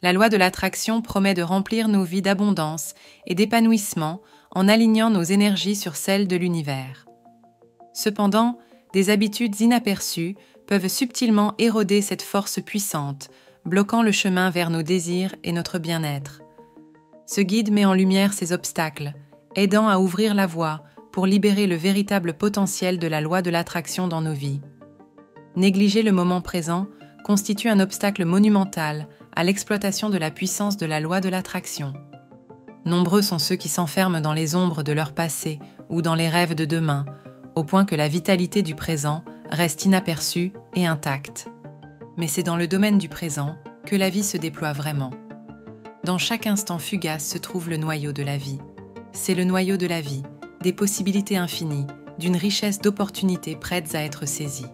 La loi de l'attraction promet de remplir nos vies d'abondance et d'épanouissement en alignant nos énergies sur celles de l'univers. Cependant, des habitudes inaperçues peuvent subtilement éroder cette force puissante, bloquant le chemin vers nos désirs et notre bien-être. Ce guide met en lumière ces obstacles, aidant à ouvrir la voie pour libérer le véritable potentiel de la loi de l'attraction dans nos vies. Négliger le moment présent constitue un obstacle monumental à l'exploitation de la puissance de la loi de l'attraction. Nombreux sont ceux qui s'enferment dans les ombres de leur passé ou dans les rêves de demain, au point que la vitalité du présent reste inaperçue et intacte. Mais c'est dans le domaine du présent que la vie se déploie vraiment. Dans chaque instant fugace se trouve le noyau de la vie. C'est le noyau de la vie, des possibilités infinies, d'une richesse d'opportunités prêtes à être saisies.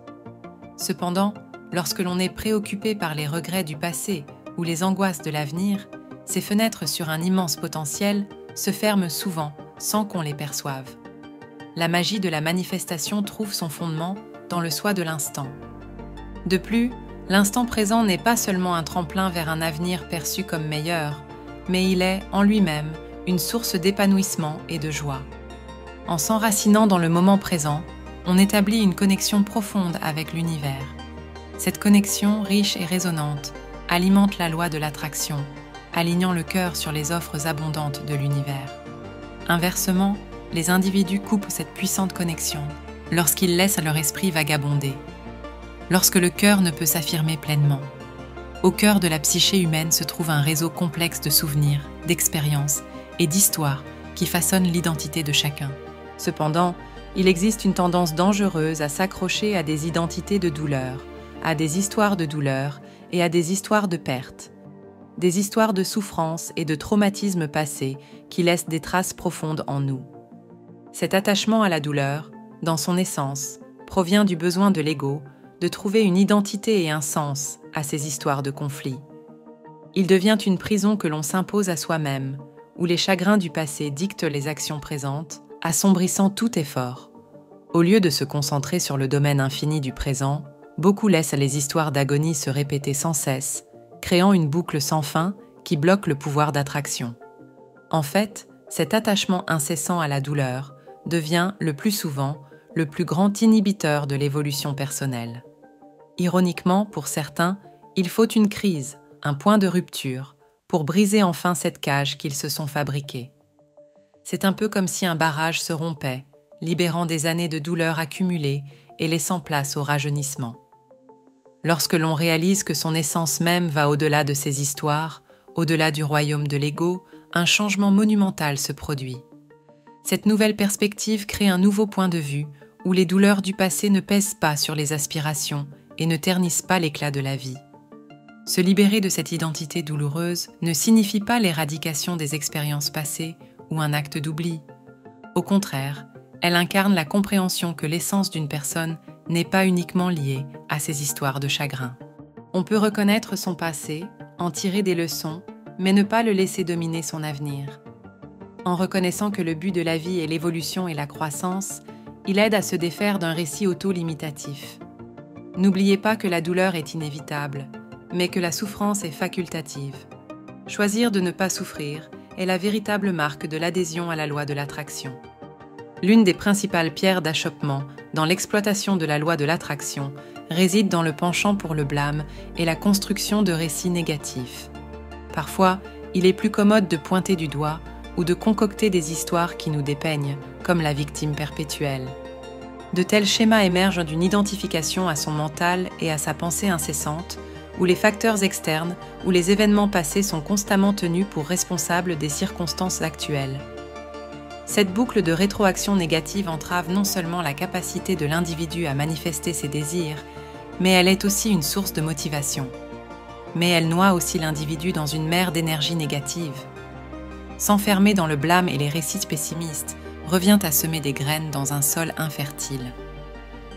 Cependant, lorsque l'on est préoccupé par les regrets du passé ou les angoisses de l'avenir, ces fenêtres sur un immense potentiel se ferment souvent sans qu'on les perçoive. La magie de la manifestation trouve son fondement dans le soi de l'instant. De plus, l'instant présent n'est pas seulement un tremplin vers un avenir perçu comme meilleur, mais il est, en lui-même, une source d'épanouissement et de joie. En s'enracinant dans le moment présent, on établit une connexion profonde avec l'univers. Cette connexion, riche et résonante, alimente la loi de l'attraction, alignant le cœur sur les offres abondantes de l'univers. Inversement, les individus coupent cette puissante connexion lorsqu'ils laissent leur esprit vagabonder, lorsque le cœur ne peut s'affirmer pleinement. Au cœur de la psyché humaine se trouve un réseau complexe de souvenirs, d'expériences et d'histoires qui façonnent l'identité de chacun. Cependant, il existe une tendance dangereuse à s'accrocher à des identités de douleur, à des histoires de douleur et à des histoires de perte. Des histoires de souffrance et de traumatismes passés qui laissent des traces profondes en nous. Cet attachement à la douleur, dans son essence, provient du besoin de l'ego de trouver une identité et un sens à ces histoires de conflits. Il devient une prison que l'on s'impose à soi-même, où les chagrins du passé dictent les actions présentes, assombrissant tout effort. Au lieu de se concentrer sur le domaine infini du présent, beaucoup laissent les histoires d'agonie se répéter sans cesse, créant une boucle sans fin qui bloque le pouvoir d'attraction. En fait, cet attachement incessant à la douleur devient, le plus souvent, le plus grand inhibiteur de l'évolution personnelle. Ironiquement, pour certains, il faut une crise, un point de rupture, pour briser enfin cette cage qu'ils se sont fabriquée. C'est un peu comme si un barrage se rompait, libérant des années de douleur accumulées et laissant place au rajeunissement. Lorsque l'on réalise que son essence même va au-delà de ces histoires, au-delà du royaume de l'ego, un changement monumental se produit. Cette nouvelle perspective crée un nouveau point de vue où les douleurs du passé ne pèsent pas sur les aspirations et ne ternissent pas l'éclat de la vie. Se libérer de cette identité douloureuse ne signifie pas l'éradication des expériences passées ou un acte d'oubli. Au contraire, elle incarne la compréhension que l'essence d'une personne n'est pas uniquement liée à ses histoires de chagrin. On peut reconnaître son passé, en tirer des leçons, mais ne pas le laisser dominer son avenir. En reconnaissant que le but de la vie est l'évolution et la croissance, il aide à se défaire d'un récit auto-limitatif. N'oubliez pas que la douleur est inévitable, mais que la souffrance est facultative. Choisir de ne pas souffrir est la véritable marque de l'adhésion à la loi de l'attraction. L'une des principales pierres d'achoppement dans l'exploitation de la loi de l'attraction réside dans le penchant pour le blâme et la construction de récits négatifs. Parfois, il est plus commode de pointer du doigt ou de concocter des histoires qui nous dépeignent, comme la victime perpétuelle. De tels schémas émergent d'une identification à son mental et à sa pensée incessante, où les facteurs externes ou les événements passés sont constamment tenus pour responsables des circonstances actuelles. Cette boucle de rétroaction négative entrave non seulement la capacité de l'individu à manifester ses désirs, mais elle est aussi une source de motivation. Mais elle noie aussi l'individu dans une mer d'énergie négative. S'enfermer dans le blâme et les récits pessimistes revient à semer des graines dans un sol infertile.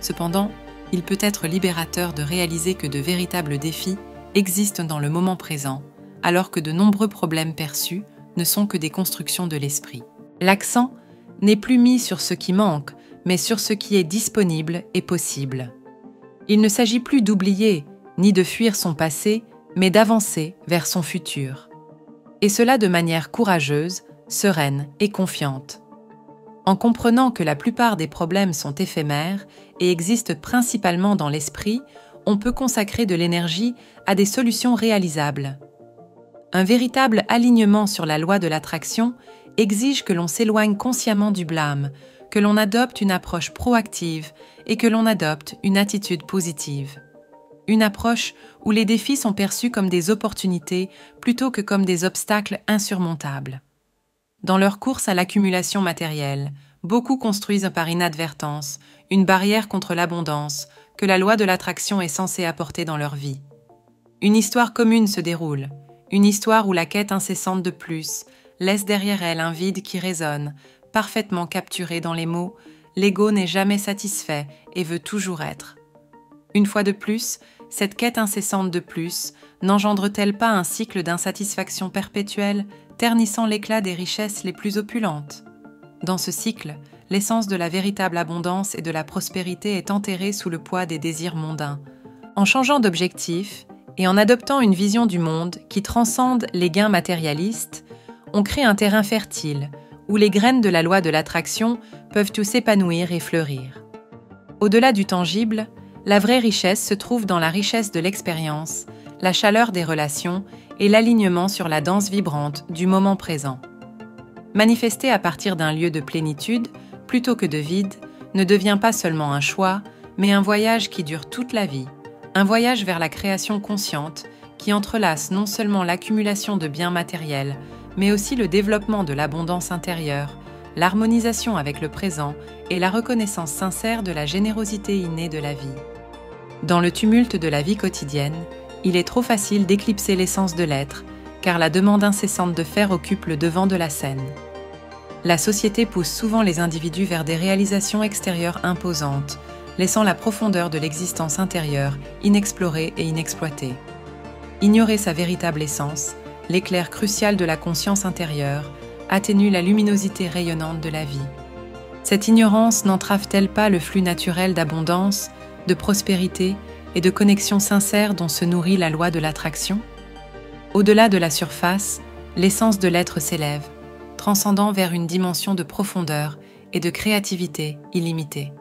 Cependant, il peut être libérateur de réaliser que de véritables défis existent dans le moment présent, alors que de nombreux problèmes perçus ne sont que des constructions de l'esprit. L'accent n'est plus mis sur ce qui manque, mais sur ce qui est disponible et possible. Il ne s'agit plus d'oublier, ni de fuir son passé, mais d'avancer vers son futur. Et cela de manière courageuse, sereine et confiante. En comprenant que la plupart des problèmes sont éphémères et existent principalement dans l'esprit, on peut consacrer de l'énergie à des solutions réalisables. Un véritable alignement sur la loi de l'attraction exige que l'on s'éloigne consciemment du blâme, que l'on adopte une approche proactive et que l'on adopte une attitude positive. Une approche où les défis sont perçus comme des opportunités plutôt que comme des obstacles insurmontables. Dans leur course à l'accumulation matérielle, beaucoup construisent par inadvertance une barrière contre l'abondance que la loi de l'attraction est censée apporter dans leur vie. Une histoire commune se déroule, une histoire où la quête incessante de plus laisse derrière elle un vide qui résonne, parfaitement capturé dans les mots « l'ego n'est jamais satisfait et veut toujours être ». Une fois de plus, cette quête incessante de plus n'engendre-t-elle pas un cycle d'insatisfaction perpétuelle, ternissant l'éclat des richesses les plus opulentes? Dans ce cycle, l'essence de la véritable abondance et de la prospérité est enterrée sous le poids des désirs mondains. En changeant d'objectif et en adoptant une vision du monde qui transcende les gains matérialistes, on crée un terrain fertile où les graines de la loi de l'attraction peuvent tous s'épanouir et fleurir. Au-delà du tangible, la vraie richesse se trouve dans la richesse de l'expérience, la chaleur des relations et l'alignement sur la danse vibrante du moment présent. Manifester à partir d'un lieu de plénitude, plutôt que de vide, ne devient pas seulement un choix, mais un voyage qui dure toute la vie, un voyage vers la création consciente qui entrelace non seulement l'accumulation de biens matériels, mais aussi le développement de l'abondance intérieure, l'harmonisation avec le présent et la reconnaissance sincère de la générosité innée de la vie. Dans le tumulte de la vie quotidienne, il est trop facile d'éclipser l'essence de l'être, car la demande incessante de faire occupe le devant de la scène. La société pousse souvent les individus vers des réalisations extérieures imposantes, laissant la profondeur de l'existence intérieure inexplorée et inexploitée. Ignorer sa véritable essence, l'éclair crucial de la conscience intérieure, atténue la luminosité rayonnante de la vie. Cette ignorance n'entrave-t-elle pas le flux naturel d'abondance, de prospérité et de connexion sincère dont se nourrit la loi de l'attraction? Au-delà de la surface, l'essence de l'être s'élève, transcendant vers une dimension de profondeur et de créativité illimitée.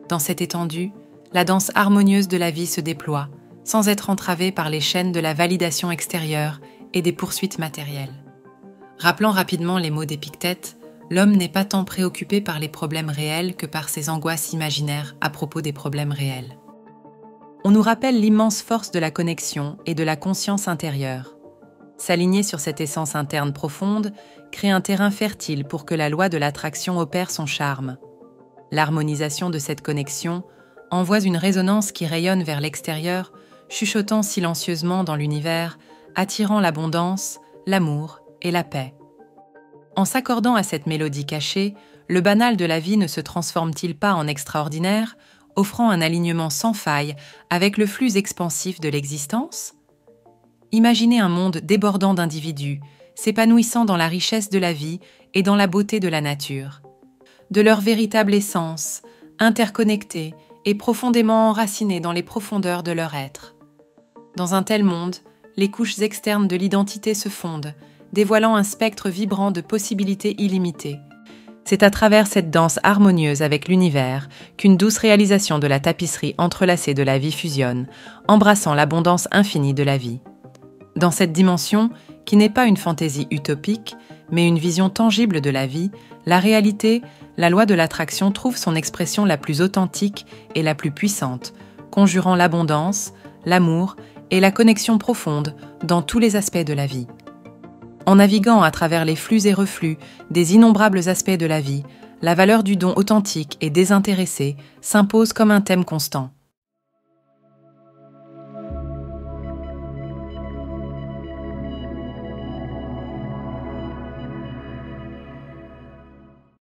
Dans cette étendue, la danse harmonieuse de la vie se déploie, sans être entravée par les chaînes de la validation extérieure et des poursuites matérielles. Rappelant rapidement les mots d'Épictète, l'homme n'est pas tant préoccupé par les problèmes réels que par ses angoisses imaginaires à propos des problèmes réels. On nous rappelle l'immense force de la connexion et de la conscience intérieure. S'aligner sur cette essence interne profonde crée un terrain fertile pour que la loi de l'attraction opère son charme. L'harmonisation de cette connexion envoie une résonance qui rayonne vers l'extérieur, chuchotant silencieusement dans l'univers, attirant l'abondance, l'amour et la paix. En s'accordant à cette mélodie cachée, le banal de la vie ne se transforme-t-il pas en extraordinaire, offrant un alignement sans faille avec le flux expansif de l'existence? Imaginez un monde débordant d'individus, s'épanouissant dans la richesse de la vie et dans la beauté de la nature. De leur véritable essence, interconnectés et profondément enracinés dans les profondeurs de leur être. Dans un tel monde, les couches externes de l'identité se fondent, dévoilant un spectre vibrant de possibilités illimitées. C'est à travers cette danse harmonieuse avec l'univers qu'une douce réalisation de la tapisserie entrelacée de la vie fusionne, embrassant l'abondance infinie de la vie. Dans cette dimension, qui n'est pas une fantaisie utopique, mais une vision tangible de la vie, la réalité, la loi de l'attraction trouve son expression la plus authentique et la plus puissante, conjurant l'abondance, l'amour et la connexion profonde dans tous les aspects de la vie. En naviguant à travers les flux et reflux des innombrables aspects de la vie, la valeur du don authentique et désintéressé s'impose comme un thème constant.